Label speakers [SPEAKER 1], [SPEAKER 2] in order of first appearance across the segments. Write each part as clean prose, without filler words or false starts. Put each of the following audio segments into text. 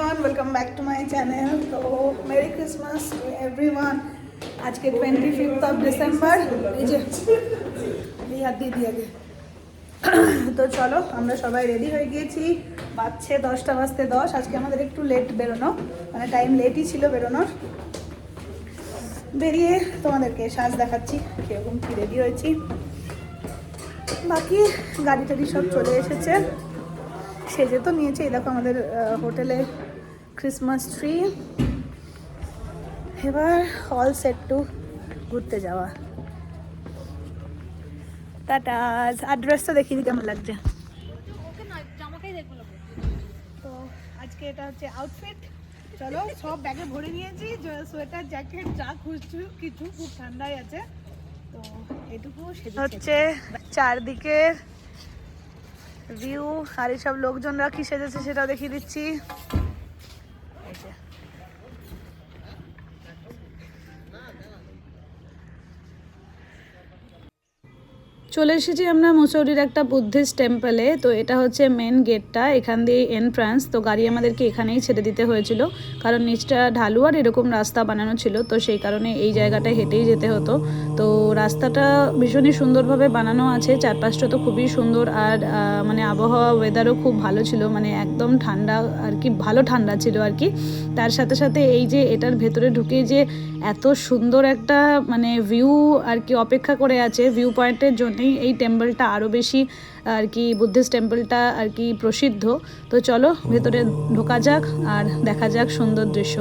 [SPEAKER 1] everyone, welcome back to my channel. So Merry Christmas to everyone. आज के 25th of December এই হাত দিয়ে দিয়ে আগে তো চলো আমরা সবাই রেডি হয়ে গিয়েছি। বাজছে 10টা বাজতে 10। আজকে আমাদের একটু লেট বেরোনো, মানে টাইম লেটই ছিল বেরোনোর। বেরিয়ে তোমাদেরকে সাজ দেখাচ্ছি কীরকম কী রেডি হয়েছি। বাকি গাড়ি টাড়ি সব চলে এসেছে, সেজে তো নিয়েছে। এই দেখো আমাদের হোটেলে ক্রিসমাস ট্রি। এবার অল সেট টু ঘুরতে যাওয়া। টাটা। অ্যাড্রেসটা দেখিয়ে দিই কেমন লাগছে। তো আজকে এটা হচ্ছে আউটফিট। চলো সব ব্যাগে ভরে নিয়েছি, সোয়েটার জ্যাকেট যা খুঁজছি কিছু, খুব ঠান্ডাই আছে। তো এটুকু হচ্ছে চারদিকে ভিউ। আর এইসব লোকজনরা কি সেজেছে সেটাও দেখিয়ে দিচ্ছি। চলে এসেছি আমরা মুসৌরির একটা বুদ্ধিস্ট টেম্পলে। তো এটা হচ্ছে মেন গেটটা, এখান দিয়ে এন্ট্রান্স। তো গাড়ি আমাদেরকে এখানেই ছেড়ে দিতে হয়েছিল, কারণ নিচটা ঢালু আর এরকম রাস্তা বানানো ছিল। তো সেই কারণে এই জায়গাটায় হেঁটেই যেতে হতো। তো রাস্তাটা ভীষণই সুন্দরভাবে বানানো আছে, চারপাশটা তো খুবই সুন্দর। আর মানে আবহাওয়া ওয়েদারও খুব ভালো ছিল, মানে একদম ঠান্ডা আর কি, ভালো ঠান্ডা ছিল আর কি। তার সাথে সাথে এই যে এটার ভেতরে ঢুকে যে এত সুন্দর একটা মানে ভিউ আর কি অপেক্ষা করে আছে, ভিউ পয়েন্টের জন্যই এই টেম্পলটা আরও বেশি আর কি, বুদ্ধিস্ট টেম্পলটা আর কি প্রসিদ্ধ। তো চলো ভেতরে ঢোকা যাক আর দেখা যাক সুন্দর দৃশ্য।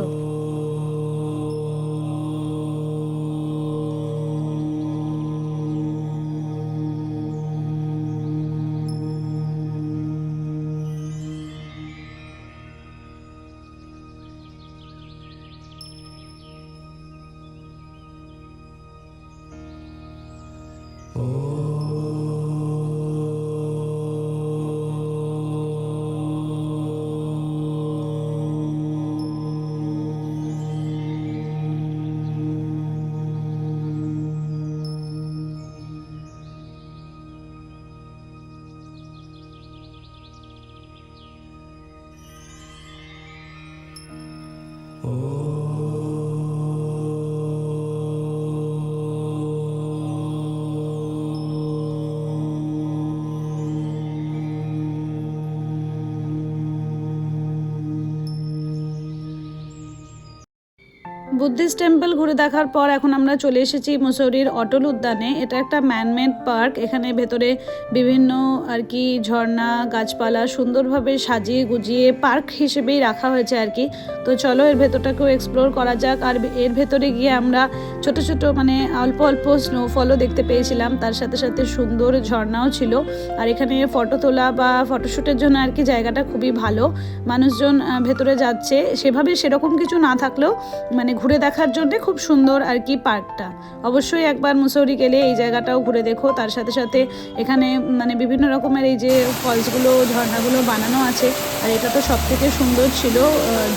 [SPEAKER 1] বুদ্ধিস্ট টেম্পল ঘুরে দেখার পর এখন আমরা চলে এসেছি মুসৌরির অটল উদ্যানে। এটা একটা ম্যানমেড পার্ক। এখানে ভেতরে বিভিন্ন আর কি ঝর্ণা, গাছপালা সুন্দরভাবে সাজিয়ে গুজিয়ে পার্ক হিসেবেই রাখা হয়েছে আর কি। তো চলো এর ভেতরটাকেও এক্সপ্লোর করা যাক। আর এর ভেতরে গিয়ে আমরা ছোট ছোট মানে অল্প অল্প স্নোফলও দেখতে পেয়েছিলাম, তার সাথে সাথে সুন্দর ঝর্ণাও ছিল। আর এখানে ফটো তোলা বা ফটোশ্যুটের জন্য আর কি জায়গাটা খুবই ভালো। মানুষজন ভেতরে যাচ্ছে, সেভাবে সেরকম কিছু না থাকলেও মানে ঘুরে দেখার জন্য খুব সুন্দর আর কি পার্কটা। অবশ্যই একবার মুসৌরি গেলে এই জায়গাটাও ঘুরে দেখো। তার সাথে সাথে এখানে মানে বিভিন্ন রকমের এই যে ফলসগুলো, ঝর্ণাগুলো বানানো আছে। আর এটা তো সব থেকে সুন্দর ছিল,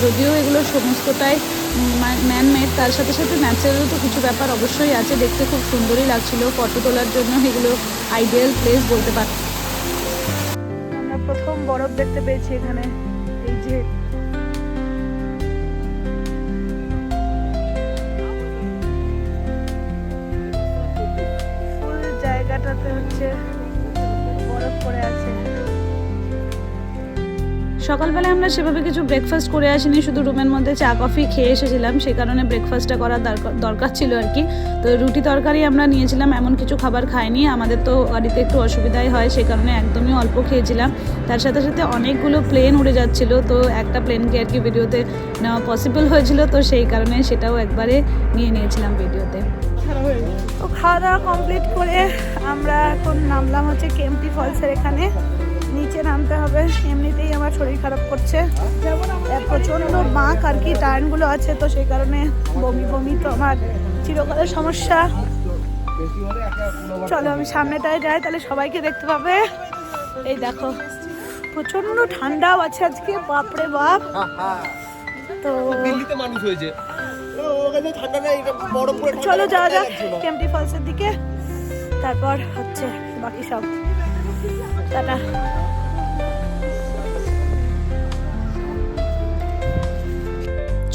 [SPEAKER 1] যদিও এগুলো সমস্তটাই ম্যানমেড, তার সাথে সাথে ন্যাচারাল তো কিছু ব্যাপার অবশ্যই আছে। দেখতে খুব সুন্দরই লাগছিল, ফটো তোলার জন্য এগুলো আইডিয়াল প্লেস বলতে পারি। আমরা প্রথম বরফ দেখতে পেয়েছি এখানে। এই যে জায়গাটাতে হচ্ছে বরফ পড়ে আছে। সকালবেলায় আমরা সেভাবে কিছু ব্রেকফাস্ট করে আসিনি, শুধু রুমের মধ্যে চা কফি খেয়ে এসেছিলাম। সেই কারণে ব্রেকফাস্টটা করার দরকার ছিল আর কি। তো রুটি তরকারি আমরা নিয়েছিলাম, এমন কিছু খাবার খাইনি। আমাদের তো গাড়িতে একটু অসুবিধাই হয়, সেই কারণে একদমই অল্প খেয়েছিলাম। তার সাথে সাথে অনেকগুলো প্লেন উড়ে যাচ্ছিলো, তো একটা প্লেনকে আর কি ভিডিওতে নেওয়া পসিবল হয়েছিল। তো সেই কারণে সেটাও একবারে নিয়ে নিয়েছিলাম ভিডিওতে। তো খাওয়া দাওয়া কমপ্লিট করে আমরা এখন নামলাম হচ্ছে কেম্পটি ফলসের এখানে। নিচে নামতে হবে, এমনিতেই আমার শরীর খারাপ করছে, প্রচণ্ড বাঁক আর কি, টার্নগুলো আছে। তো সেই কারণে বমি বমি তো আমার চিরকালের সমস্যা। চলো আমি সামনেটায় যাই, তাহলে সবাইকে দেখতে পাবে। এই দেখো প্রচণ্ড ঠান্ডাও আছে আজকে, বাপরে বাপ। তো মানুষ হয়েছে, চলো যাওয়া যাক কেম্পটি ফলসের দিকে, তারপর হচ্ছে বাকি সব। টাটা।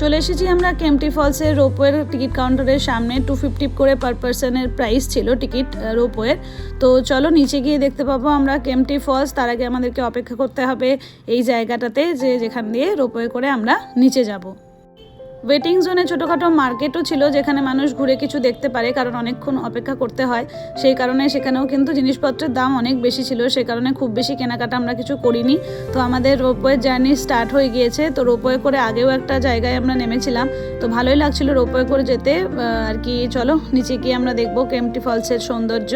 [SPEAKER 1] চলে এসেছি আমরা কেম্পটি ফলসের রোপওয়ের টিকিট কাউন্টারের সামনে। 250 করে পার পার্সনের প্রাইস ছিল টিকিট রোপওয়ের। তো চলো নিচে গিয়ে দেখতে পাবো আমরা কেম্পটি ফলস। তার আগে আমাদেরকে অপেক্ষা করতে হবে এই জায়গাটাতে, যেখান দিয়ে রোপওয়ে করে আমরা নিচে যাব। ওয়েটিং জোনে ছোটোখাটো মার্কেটও ছিল, যেখানে মানুষ ঘুরে কিছু দেখতে পারে, কারণ অনেকক্ষণ অপেক্ষা করতে হয়। সেই কারণে সেখানেও কিন্তু জিনিসপত্রের দাম অনেক বেশি ছিল, সেই কারণে খুব বেশি কেনাকাটা আমরা কিছু করিনি। তো আমাদের রোপওয়ে জার্নি স্টার্ট হয়ে গিয়েছে। তো রোপওয়ে করে আগেও একটা জায়গায় আমরা নেমেছিলাম, তো ভালোই লাগছিল রোপওয়ে করে যেতে আর কি। চলো নিচে গিয়ে আমরা দেখবো কেম্পটি ফলসের সৌন্দর্য।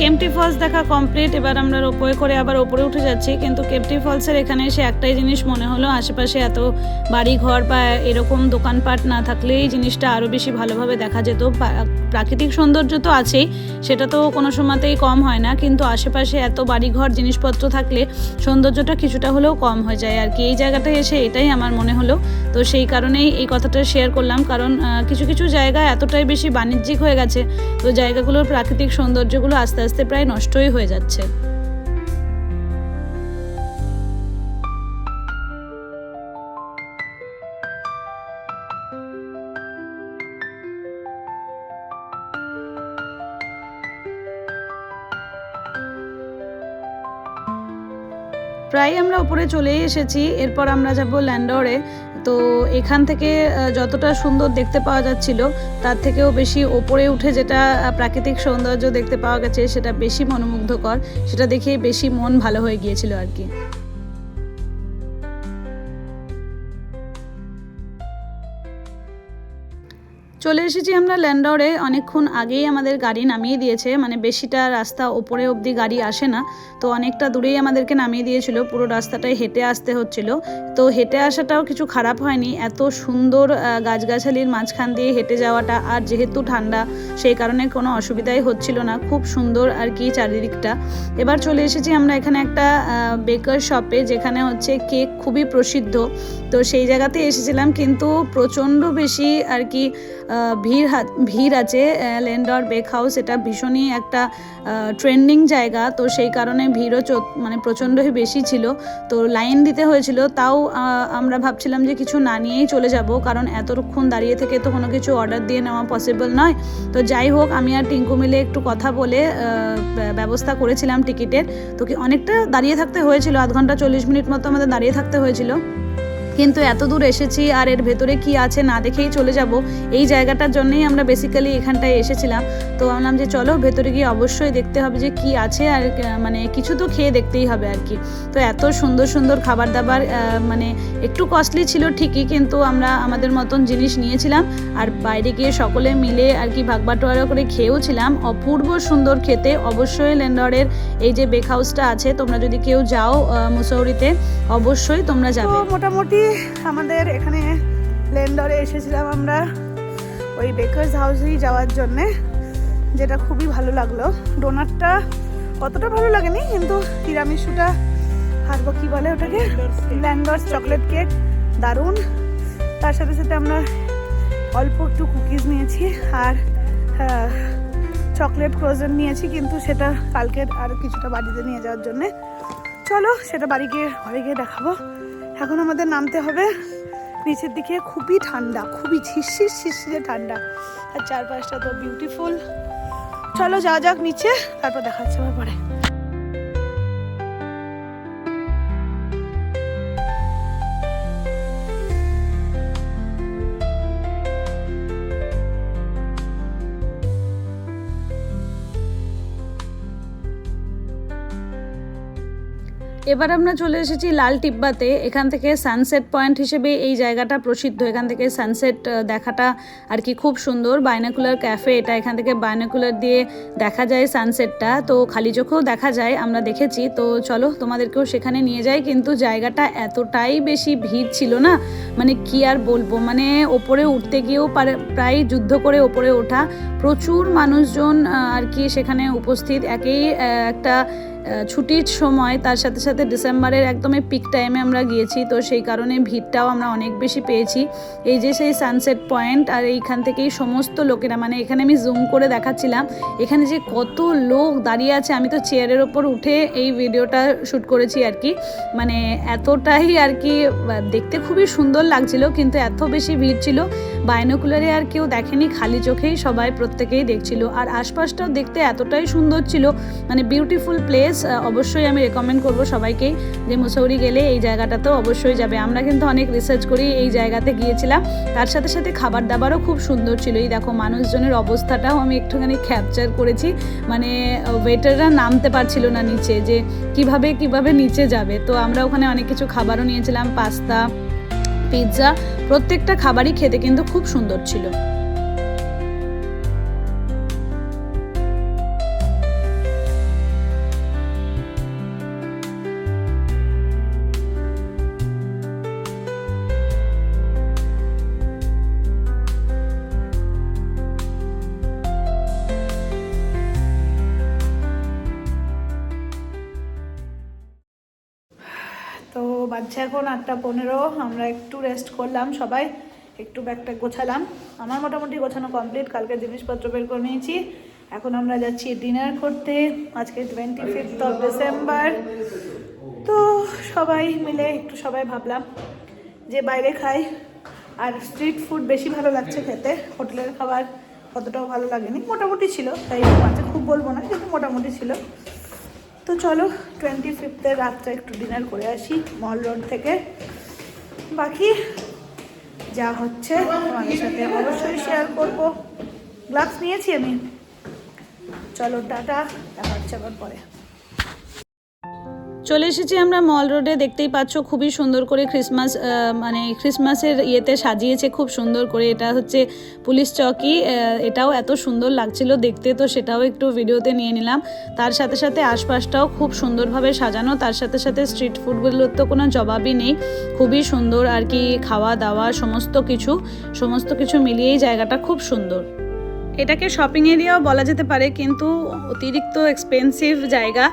[SPEAKER 1] কেম্পটি ফলস দেখা কমপ্লিট। এবার আমরা রোপওয়ে করে আবার ওপরে উঠে যাচ্ছি। কিন্তু কেম্পটি ফলসের এখানে এসে একটাই জিনিস মনে হলো, আশেপাশে এত বাড়ি ঘর বা এরকম দোকানপাট না থাকলে এই জিনিসটা আরও বেশি ভালোভাবে দেখা যেত। প্রাকৃতিক সৌন্দর্য তো আছেই, সেটা তো কোনো সময়তেই কম হয় না, কিন্তু আশেপাশে এত বাড়িঘর জিনিসপত্র থাকলে সৌন্দর্যটা কিছুটা হলেও কম হয়ে যায় আর কি। এই জায়গাটায় এসে এটাই আমার মনে হলো, তো সেই কারণেই এই কথাটা শেয়ার করলাম। কারণ কিছু কিছু জায়গা এতটাই বেশি বাণিজ্যিক হয়ে গেছে, তো জায়গাগুলোর প্রাকৃতিক সৌন্দর্যগুলো আস্তে আস্তে প্রায় নষ্টই হয়ে যাচ্ছে। প্রায় আমরা উপরে চলেই এসেছি। এরপর আমরা যাব ল্যান্ডরে। তো এখান থেকে যতটা সুন্দর দেখতে পাওয়া যাচ্ছিল, তার থেকেও বেশি ওপরে উঠে যেটা প্রাকৃতিক সৌন্দর্য দেখতে পাওয়া গেছে, সেটা বেশি মনোমুগ্ধকর। সেটা দেখে বেশি মন ভালো হয়ে গিয়েছিল আর কি। চলে এসেছি আমরা ল্যান্ডরে। অনেকক্ষণ আগেই আমাদের গাড়ি নামিয়ে দিয়েছে, মানে বেশিটা রাস্তা ওপরে অবধি গাড়ি আসে না, তো অনেকটা দূরেই আমাদেরকে নামিয়ে দিয়েছিল। পুরো রাস্তাটাই হেঁটে আসতে হচ্ছিল। তো হেঁটে আসাটাও কিছু খারাপ হয়নি, এত সুন্দর গাছগাছালির মাঝখান দিয়ে হেঁটে যাওয়াটা, আর যেহেতু ঠান্ডা সেই কারণে কোনো অসুবিধাই হচ্ছিল না। খুব সুন্দর আর কি চারিদিকটা। এবার চলে এসেছি আমরা এখানে একটা বেকার শপে, যেখানে হচ্ছে কেক খুবই প্রসিদ্ধ। তো সেই জায়গাতে এসেছিলাম, কিন্তু প্রচণ্ড বেশি আর কি ভিড় আছে। ল্যান্ডর বেক হাউস এটা ভীষণই একটা ট্রেন্ডিং জায়গা, তো সেই কারণে ভিড়ও মানে প্রচণ্ডই বেশি ছিল। তো লাইন দিতে হয়েছিল, তাও আমরা ভাবছিলাম যে কিছু না নিয়েই চলে যাব, কারণ এতক্ষণ দাঁড়িয়ে থেকে তো কোনো কিছু অর্ডার দিয়ে নেওয়া পসিবল নয়। তো যাই হোক, আমি আর টিঙ্কু মিলে একটু কথা বলে ব্যবস্থা করেছিলাম টিকিটের। তো অনেকটা দাঁড়িয়ে থাকতে হয়েছিল, আধ ঘন্টা 40 মিনিট মতো আমাদের দাঁড়িয়ে থাকতে হয়েছিল। কিন্তু এত দূর এসেছি আর এর ভেতরে কি আছে না দেখেই চলে যাব, এই জায়গাটার জন্যই আমরা বেসিক্যালি এখানটায় এসেছিলাম। তো ভাবলাম যে চলো ভেতরে গিয়ে অবশ্যই দেখতে হবে যে কি আছে, আর মানে কিছু তো খেয়ে দেখতেই হবে আর কি। তো এত সুন্দর সুন্দর খাবার দাবার, মানে একটু কস্টলি ছিল ঠিকই, কিন্তু আমরা আমাদের মতন জিনিস নিয়েছিলাম, আর বাইরে গিয়ে সকলে মিলে আর কি ভাগবাটোয়ারা করে খেয়েওছিলাম। অপূর্ব সুন্দর খেতে। অবশ্যই ল্যান্ডরের এই যে বেক হাউসটা আছে, তোমরা যদি কেউ যাও মুসৌরিতে, অবশ্যই তোমরা যাবে। মোটামুটি আমাদের এখানে ল্যান্ডরে এসেছিলাম আমরা ওই বেকার্স হাউসেই যাওয়ার জন্যে, যেটা খুবই ভালো লাগলো। ডোনাটটা অতটা ভালো লাগেনি, কিন্তু তিরামিসুটা হারবো কি বলে ওটাকে, ল্যান্ডরস চকলেট কেক দারুণ। তার সাথে সাথে আমরা অল্প একটু কুকিজ নিয়েছি আর চকলেট ক্রোজেন নিয়েছি, কিন্তু সেটা কালকে আর কিছুটা বাড়িতে নিয়ে যাওয়ার জন্যে। চলো সেটা ঘরে গিয়ে দেখাবো। এখন আমাদের নামতে হবে নিচের দিকে। খুবই ঠান্ডা, খুবই শিরশিরে ঠান্ডা, আর চারপাশটা তো বিউটিফুল। চলো যাওয়া যাক নিচে, তারপর দেখা হচ্ছে আমার পরে। এবার আমরা চলে এসেছি লাল টিব্বাতে। এখান থেকে সানসেট পয়েন্ট হিসেবে এই জায়গাটা প্রসিদ্ধ। এখান থেকে সানসেট দেখাটা আর কি খুব সুন্দর। বাইনোকুলার ক্যাফে এটা, এখান থেকে বাইনোকুলার দিয়ে দেখা যায় সানসেটটা, তো খালি চোখেও দেখা যায়, আমরা দেখেছি। তো চলো তোমাদেরকেও সেখানে নিয়ে যাই। কিন্তু জায়গাটা এতটাই বেশি ভিড় ছিল না, মানে কি আর বলবো, মানে ওপরে উঠতে গিয়েও প্রায় যুদ্ধ করে ওপরে ওঠা। প্রচুর মানুষজন আর কি সেখানে উপস্থিত। একেই একটা ছুটির সময়, তার সাথে সাথে ডিসেম্বরের একদমই পিক টাইমে আমরা গিয়েছি, তো সেই কারণে ভিড়টাও আমরা অনেক বেশি পেয়েছি। এই যে সেই সানসেট পয়েন্ট, আর এইখান থেকেই সমস্ত লোকেরা, মানে এখানে আমি জুম করে দেখাচ্ছিলাম এখানে যে কত লোক দাঁড়িয়ে আছে। আমি তো চেয়ারের ওপর উঠে এই ভিডিওটা শ্যুট করেছি আর কি, মানে এতটাই আর কি দেখতে খুবই সুন্দর লাগছিল, কিন্তু এত বেশি ভিড় ছিল। বাইনোকুলারে আর কেউ দেখেনি, খালি চোখেই সবাই প্রত্যেকেই দেখছিল। আর আশপাশটাও দেখতে এতটাই সুন্দর ছিল, মানে বিউটিফুল প্লেস। অবশ্যই আমি রেকমেন্ড করব সবাইকেই যে মুসৌরি গেলে এই জায়গাটাতেও অবশ্যই যাবে। আমরা কিন্তু অনেক রিসার্চ করি এই জায়গাতে গিয়েছিলাম। তার সাথে সাথে খাবার দাবারও খুব সুন্দর ছিল। এই দেখো মানুষজনের অবস্থাটাও আমি একটুখানি ক্যাপচার করেছি, মানে ওয়েটাররা নামতে পারছিল না নিচে, যে কিভাবে নিচে যাবে। তো আমরা ওখানে অনেক কিছু খাবারও নিয়েছিলাম, পাস্তা, পিৎজা, প্রত্যেকটা খাবারই খেতে কিন্তু খুব সুন্দর ছিল। তো বাচ্চা এখন 8:15, আমরা একটু রেস্ট করলাম, সবাই একটু ব্যাগটা গোছালাম। আমার মোটামুটি গোছানো কমপ্লিট, কালকে জিনিসপত্র বের করে নিয়েছি। এখন আমরা যাচ্ছি ডিনার করতে। আজকে 25 ডিসেম্বর। তো সবাই মিলে একটু সবাই ভাবলাম যে বাইরে খাই, আর স্ট্রিট ফুড বেশি ভালো লাগছে খেতে। হোটেলের খাবার অতটাও ভালো লাগেনি, মোটামুটি ছিল, তাই মাঝে খুব বলবো না, কিন্তু মোটামুটি ছিল। তো চলো 25 রাতটা একটু ডিনার করে আসি মল রোড থেকে। বাকি যা হচ্ছে তোমাদের সাথে অবশ্যই শেয়ার করবো। গ্লাভস নিয়েছি আমি। চলো টাটা, দেখা হচ্ছে আবার পরে। চলে এসেছি আমরা মল রোডে। দেখতেই পাচ্ছ খুবই সুন্দর করে মানে ক্রিসমাসের ইয়েতে সাজিয়েছে খুব সুন্দর করে। এটা হচ্ছে পুলিশ চৌকি, এটাও এত সুন্দর লাগছিল দেখতে, তো সেটাও একটু ভিডিওতে নিয়ে নিলাম। তার সাথে সাথে আশপাশটাও খুব সুন্দরভাবে সাজানো। তার সাথে সাথে স্ট্রিট ফুডগুলোর তো কোনো জবাবই নেই, খুবই সুন্দর আর কি। খাওয়া দাওয়া সমস্ত কিছু মিলিয়েই জায়গাটা খুব সুন্দর। এটাকে শপিং এরিয়াও বলা যেতে পারে, কিন্তু অতিরিক্ত এক্সপেন্সিভ জায়গা।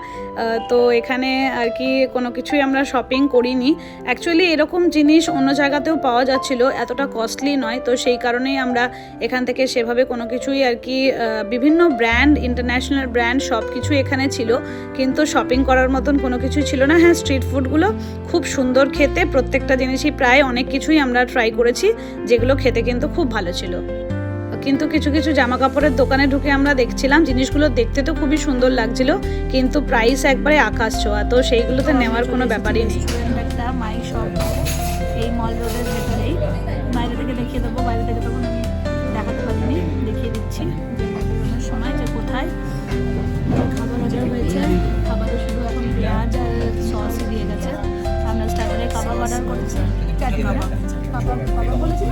[SPEAKER 1] তো এখানে আর কি কোনো কিছুই আমরা শপিং করিনি। অ্যাকচুয়ালি এরকম জিনিস অন্য জায়গাতেও পাওয়া যাচ্ছিল, এতটা কস্টলি নয়। তো সেই কারণেই আমরা এখান থেকে সেভাবে কোনো কিছুই আর কি, বিভিন্ন ব্র্যান্ড, ইন্টারন্যাশনাল ব্র্যান্ড সব কিছু এখানে ছিল, কিন্তু শপিং করার মতন কোনো কিছুই ছিল না। হ্যাঁ, স্ট্রিট ফুডগুলো খুব সুন্দর খেতে, প্রত্যেকটা জিনিসই প্রায় অনেক কিছুই আমরা ট্রাই করেছি, যেগুলো খেতে কিন্তু খুব ভালো ছিল। কিন্তু কিছু কিছু জামা কাপড়ের দোকানে ঢুকে আমরা দেখছিলাম, জিনিসগুলো দেখতে তো খুবই সুন্দর লাগছিল, কিন্তু প্রাইস একবারে আকাশ ছোঁয়া। তো সেইগুলোতে নেওয়ার কোনো ব্যাপারই নেই। একটা মাই শপ এই মল রোডের ভেতরেই, বাইরে থেকে দেখিয়ে দেবো, বাইরে থেকে তখন আমি দেখাতে পারিনি, দেখিয়ে দিচ্ছি যে বেরোনোর সময় যে কোথায় খাবার অর্ডার হয়েছে। খাবারও শুধু এখন পেঁয়াজ আর সসই দিয়ে গেছে। আমরা স্টার্টারে কাবাব অর্ডার করেছি, কাবাব বলেছি,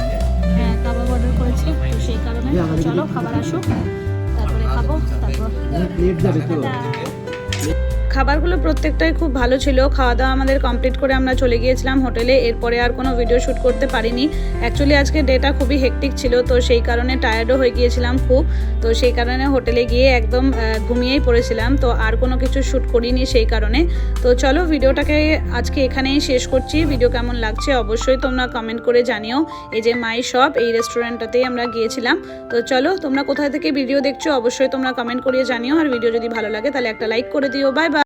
[SPEAKER 1] হ্যাঁ কাবাব অর্ডার করেছি। তো সেই কারণে চলো খাবার আসুক, তারপরে খাবো। খাবারগুলো প্রত্যেকটাই খুব ভালো ছিল। খাওয়া দাওয়া আমাদের কমপ্লিট করে আমরা চলে গিয়েছিলাম হোটেলে। এরপরে আর কোনো ভিডিও শ্যুট করতে পারিনি। অ্যাকচুয়ালি আজকে ডেটা খুবই হেকটিক ছিল, তো সেই কারণে টায়ার্ডও হয়ে গিয়েছিলাম খুব। তো সেই কারণে হোটেলে গিয়ে একদম ঘুমিয়েই পড়েছিলাম, তো আর কোনো কিছু শ্যুট করিনি সেই কারণে। তো চলো ভিডিওটাকে আজকে এখানেই শেষ করছি। ভিডিও কেমন লাগছে অবশ্যই তোমরা কমেন্ট করে জানিও। এই যে মাই শপ, এই রেস্টুরেন্টটাতেই আমরা গিয়েছিলাম। তো চলো তোমরা কোথা থেকে ভিডিও দেখছো অবশ্যই তোমরা কমেন্ট করিয়ে জানিও। আর ভিডিও যদি ভালো লাগে তাহলে একটা লাইক করে দিও। Bye bye.